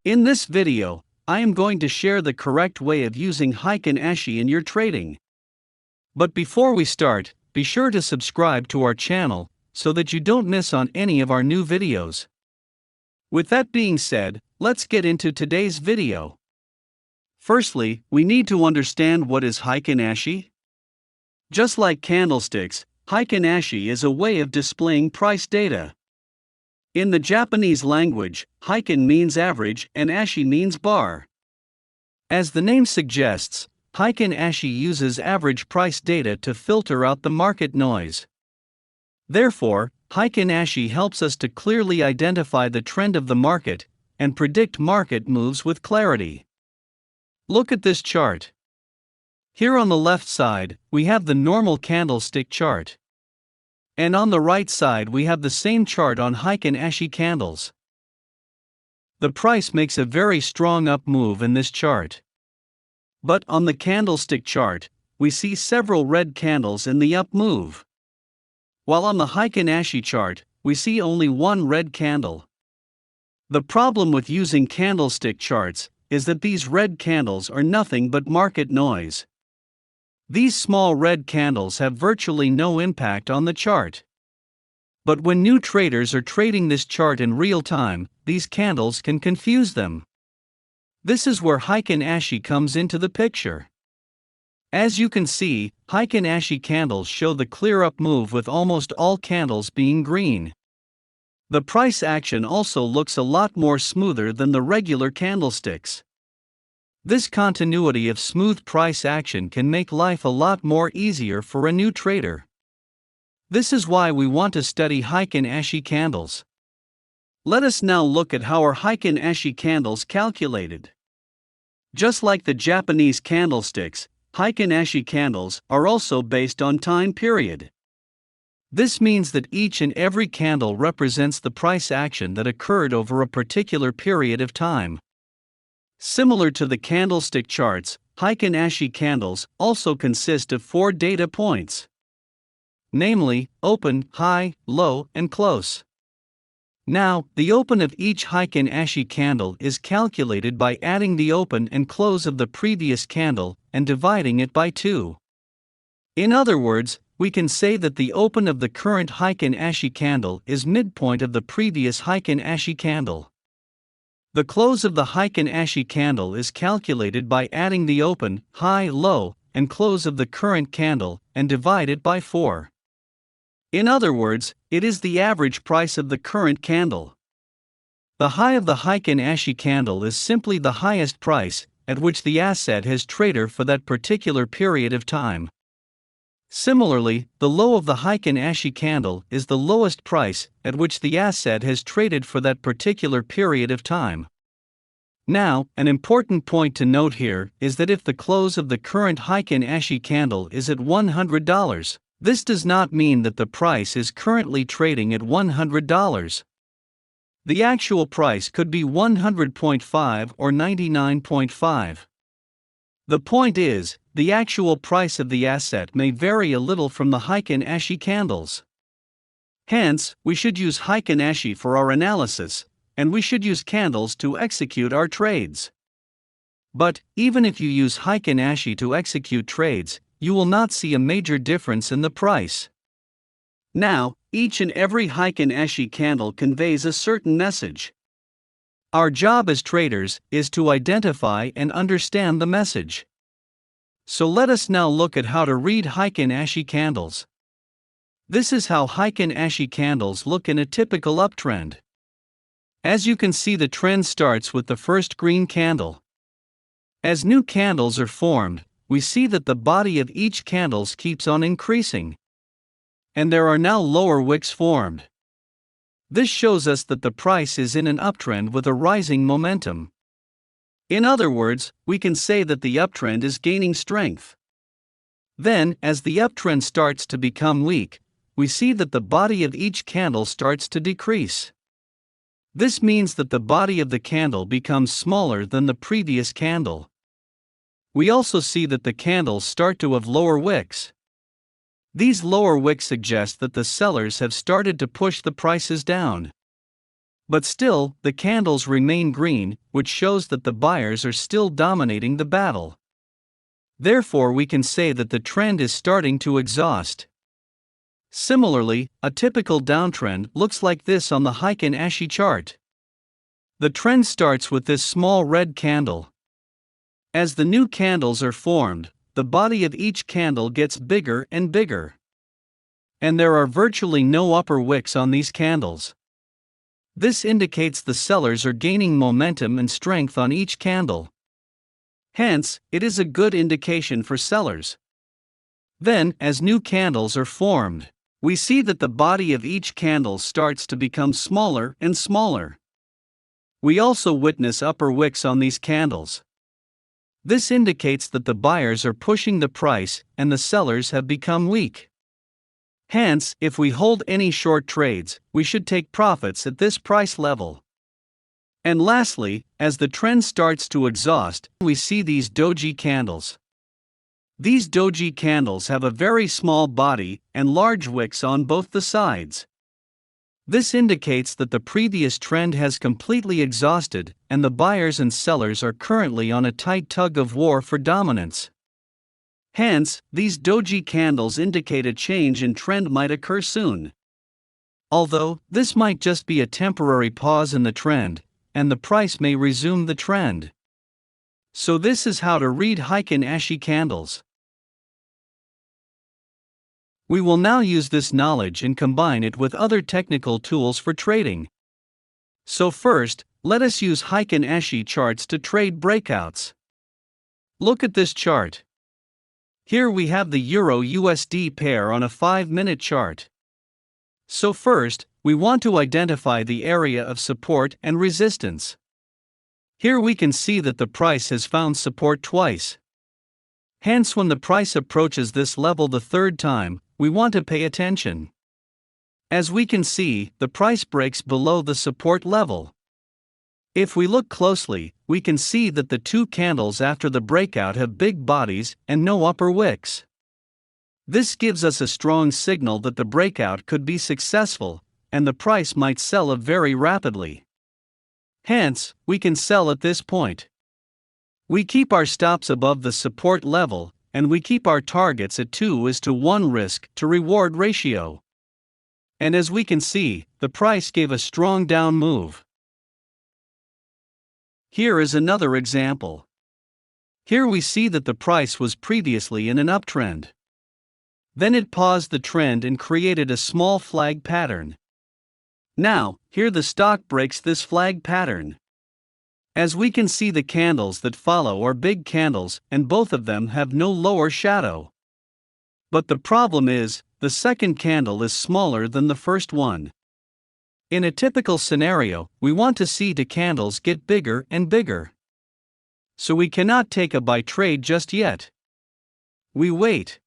In this video, I am going to share the correct way of using Heikin Ashi in your trading. But before we start, be sure to subscribe to our channel so that you don't miss on any of our new videos. With that being said, let's get into today's video. Firstly, we need to understand what is Heikin Ashi. Just like candlesticks, Heikin Ashi is a way of displaying price data. In the Japanese language, Heikin means average and Ashi means bar. As the name suggests, Heikin Ashi uses average price data to filter out the market noise. Therefore, Heikin Ashi helps us to clearly identify the trend of the market and predict market moves with clarity. Look at this chart. Here on the left side, we have the normal candlestick chart. And on the right side we have the same chart on Heikin Ashi candles. The price makes a very strong up move in this chart. But on the candlestick chart, we see several red candles in the up move. While on the Heikin Ashi chart, we see only one red candle. The problem with using candlestick charts is that these red candles are nothing but market noise. These small red candles have virtually no impact on the chart. But when new traders are trading this chart in real time, these candles can confuse them. This is where Heikin Ashi comes into the picture. As you can see, Heikin Ashi candles show the clear up move with almost all candles being green. The price action also looks a lot more smoother than the regular candlesticks. This continuity of smooth price action can make life a lot more easier for a new trader. This is why we want to study Heikin Ashi candles. Let us now look at how our Heikin Ashi candles calculated. Just like the Japanese candlesticks, Heikin Ashi candles are also based on time period. This means that each and every candle represents the price action that occurred over a particular period of time. Similar to the candlestick charts, Heikin Ashi candles also consist of 4 data points. Namely, open, high, low, and close. Now, the open of each Heikin Ashi candle is calculated by adding the open and close of the previous candle and dividing it by 2. In other words, we can say that the open of the current Heikin Ashi candle is midpoint of the previous Heikin Ashi candle. The close of the Heikin Ashi candle is calculated by adding the open, high, low, and close of the current candle and divide it by 4. In other words, it is the average price of the current candle. The high of the Heikin Ashi candle is simply the highest price at which the asset has traded for that particular period of time. Similarly, the low of the Heikin Ashi candle is the lowest price at which the asset has traded for that particular period of time. Now, an important point to note here is that if the close of the current Heikin Ashi candle is at $100, this does not mean that the price is currently trading at $100. The actual price could be 100.5 or 99.5. The point is, the actual price of the asset may vary a little from the Heikin Ashi candles. Hence, we should use Heikin Ashi for our analysis, and we should use candles to execute our trades. But, even if you use Heikin Ashi to execute trades, you will not see a major difference in the price. Now, each and every Heikin Ashi candle conveys a certain message. Our job as traders is to identify and understand the message. So let us now look at how to read Heikin Ashi candles. This is how Heikin Ashi candles look in a typical uptrend. As you can see, the trend starts with the first green candle. As new candles are formed, we see that the body of each candle keeps on increasing. And there are now lower wicks formed. This shows us that the price is in an uptrend with a rising momentum. In other words, we can say that the uptrend is gaining strength. Then, as the uptrend starts to become weak, we see that the body of each candle starts to decrease. This means that the body of the candle becomes smaller than the previous candle. We also see that the candles start to have lower wicks. These lower wicks suggest that the sellers have started to push the prices down. But still, the candles remain green, which shows that the buyers are still dominating the battle. Therefore, we can say that the trend is starting to exhaust. Similarly, a typical downtrend looks like this on the Heiken Ashi chart. The trend starts with this small red candle. As the new candles are formed, the body of each candle gets bigger and bigger. And there are virtually no upper wicks on these candles. This indicates the sellers are gaining momentum and strength on each candle. Hence, it is a good indication for sellers. Then, as new candles are formed, we see that the body of each candle starts to become smaller and smaller. We also witness upper wicks on these candles. This indicates that the buyers are pushing the price and the sellers have become weak. Hence, if we hold any short trades, we should take profits at this price level. And lastly, as the trend starts to exhaust, we see these doji candles. These doji candles have a very small body and large wicks on both the sides. This indicates that the previous trend has completely exhausted, and the buyers and sellers are currently on a tight tug-of-war for dominance. Hence, these doji candles indicate a change in trend might occur soon. Although, this might just be a temporary pause in the trend, and the price may resume the trend. So this is how to read Heiken Ashi candles. We will now use this knowledge and combine it with other technical tools for trading. So first, let us use Heiken Ashi charts to trade breakouts. Look at this chart. Here we have the Euro-USD pair on a 5-minute chart. So first, we want to identify the area of support and resistance. Here we can see that the price has found support twice. Hence, when the price approaches this level the third time, we want to pay attention. As we can see, the price breaks below the support level. If we look closely, we can see that the two candles after the breakout have big bodies and no upper wicks. This gives us a strong signal that the breakout could be successful, and the price might sell up very rapidly. Hence, we can sell at this point. We keep our stops above the support level, and we keep our targets at 2:1 risk to reward ratio. And as we can see, the price gave a strong down move. Here is another example. Here we see that the price was previously in an uptrend. Then it paused the trend and created a small flag pattern. Now, here the stock breaks this flag pattern. As we can see, the candles that follow are big candles, and both of them have no lower shadow. But the problem is, the second candle is smaller than the first one. In a typical scenario, we want to see the candles get bigger and bigger. So we cannot take a buy trade just yet. We wait.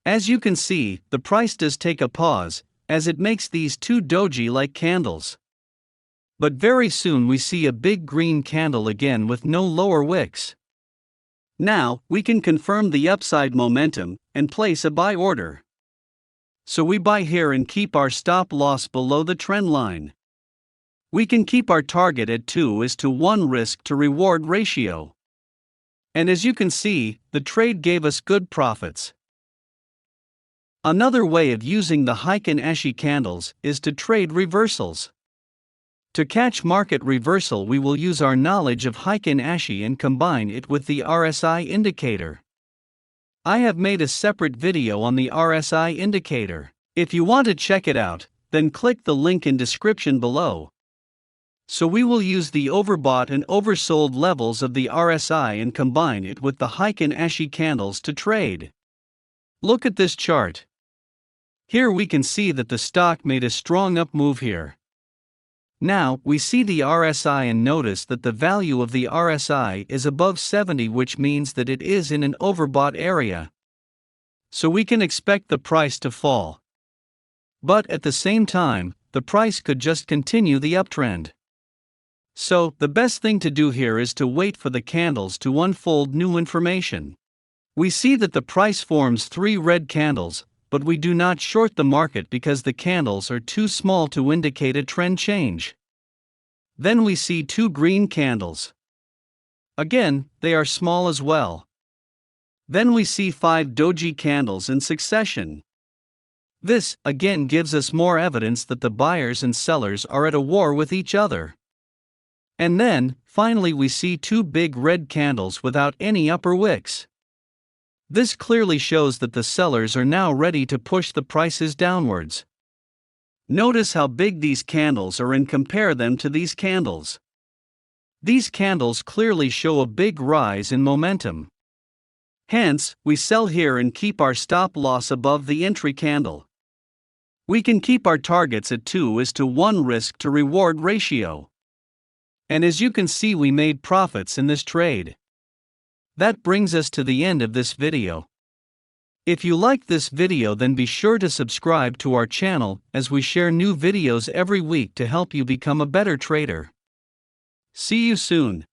As you can see, the price does take a pause, as it makes these two doji-like candles. But very soon we see a big green candle again with no lower wicks. Now, we can confirm the upside momentum and place a buy order. So we buy here and keep our stop loss below the trend line. We can keep our target at 2:1 risk to reward ratio. And as you can see, the trade gave us good profits. Another way of using the Heiken Ashi candles is to trade reversals. To catch market reversal, we will use our knowledge of Heiken Ashi and combine it with the RSI indicator. I have made a separate video on the RSI indicator. If you want to check it out, then click the link in description below. So we will use the overbought and oversold levels of the RSI and combine it with the Heiken Ashi candles to trade. Look at this chart. Here we can see that the stock made a strong up move here. Now, we see the RSI and notice that the value of the RSI is above 70, which means that it is in an overbought area. So we can expect the price to fall. But at the same time, the price could just continue the uptrend. So, the best thing to do here is to wait for the candles to unfold new information. We see that the price forms 3 red candles, but we do not short the market because the candles are too small to indicate a trend change. Then we see 2 green candles. Again, they are small as well. Then we see 5 doji candles in succession. This, again, gives us more evidence that the buyers and sellers are at a war with each other. And then, finally, we see 2 big red candles without any upper wicks. This clearly shows that the sellers are now ready to push the prices downwards. Notice how big these candles are and compare them to these candles. These candles clearly show a big rise in momentum. Hence, we sell here and keep our stop loss above the entry candle. We can keep our targets at 2:1 risk to reward ratio. And as you can see, we made profits in this trade. That brings us to the end of this video. If you liked this video, then be sure to subscribe to our channel, as we share new videos every week to help you become a better trader. See you soon.